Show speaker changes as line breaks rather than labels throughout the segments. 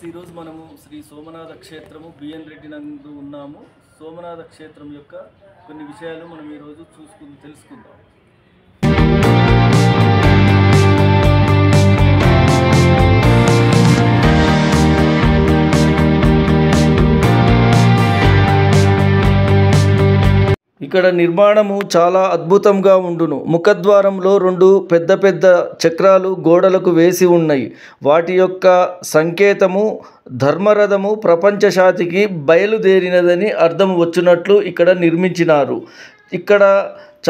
ఈరోజు మనము శ్రీ సోమనాథ క్షేత్రము బిఎన్ రెడ్డి నందు ఉన్నాము. సోమనాథ క్షేత్రం యొక్క కొన్ని విషయాలు మనం ఈరోజు తెలుసుకుందాం. ఇక్కడ నిర్మాణము చాలా అద్భుతంగా ఉండును. ముఖద్వారంలో 2 పెద్ద పెద్ద చక్రాలు గోడలకు వేసి ఉన్నాయి. వాటి యొక్క సంకేతము ధర్మరథము ప్రపంచ శాంతికి బయలుదేరినదని అర్థం వచ్చినట్లు ఇక్కడ నిర్మించినారు. ఇక్కడ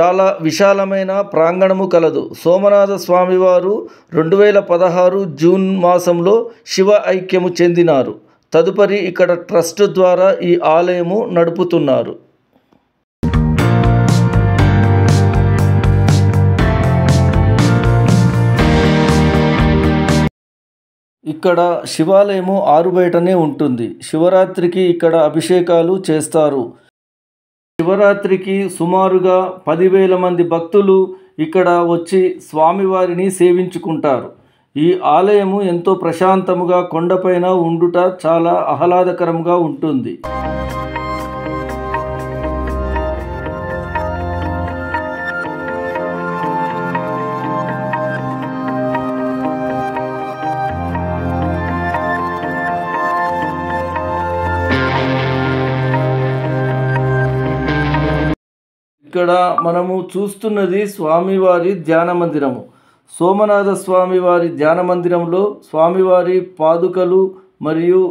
చాలా విశాలమైన ప్రాంగణము కలదు. సోమనాథ స్వామివారు 2016 జూన్ మాసంలో శివ ఐక్యము చెందినారు. తదుపరి ఇక్కడ ట్రస్ట్ ద్వారా ఈ ఆలయము నడుపుతున్నారు. ఇక్కడ శివాలయము ఆరుబయటనే ఉంటుంది. శివరాత్రికి ఇక్కడ అభిషేకాలు చేస్తారు. శివరాత్రికి సుమారుగా 10,000 మంది భక్తులు ఇక్కడ వచ్చి స్వామివారిని సేవించుకుంటారు. ఈ ఆలయము ఎంతో ప్రశాంతముగా కొండపైన ఉండుట చాలా ఆహ్లాదకరంగా ఉంటుంది. ఇక్కడ మనము చూస్తున్నది స్వామివారి ధ్యాన మందిరము. సోమనాథ స్వామివారి ధ్యాన మందిరంలో స్వామివారి పాదుకలు మరియు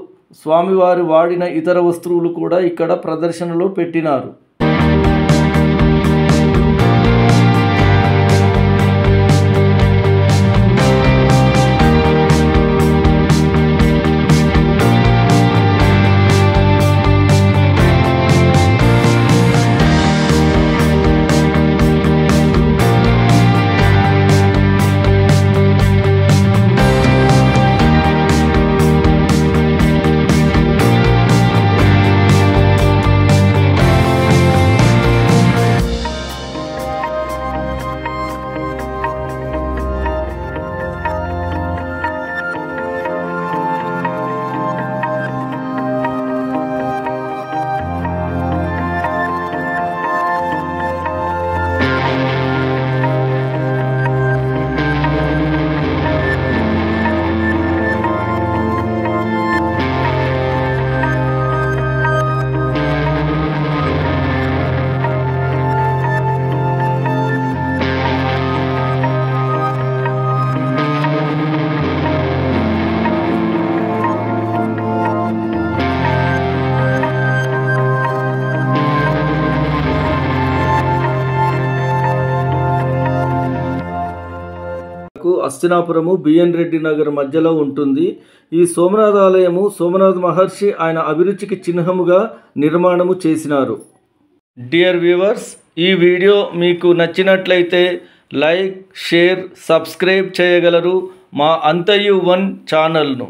స్వామివారి వాడిన ఇతర వస్తువులు కూడా ఇక్కడ ప్రదర్శనలో పెట్టినారు. అస్తినాపురము బిఎన్ రెడ్డి నగర్ మధ్యలో ఉంటుంది. ఈ సోమనాథ ఆలయము సోమనాథ మహర్షి ఆయన అభిరుచికి చిహ్నముగా నిర్మాణము చేసినారు. డియర్ వ్యూవర్స్, ఈ వీడియో మీకు నచ్చినట్లయితే లైక్, షేర్, సబ్స్క్రైబ్ చేయగలరు మా అంతయు 1 ఛానల్ను.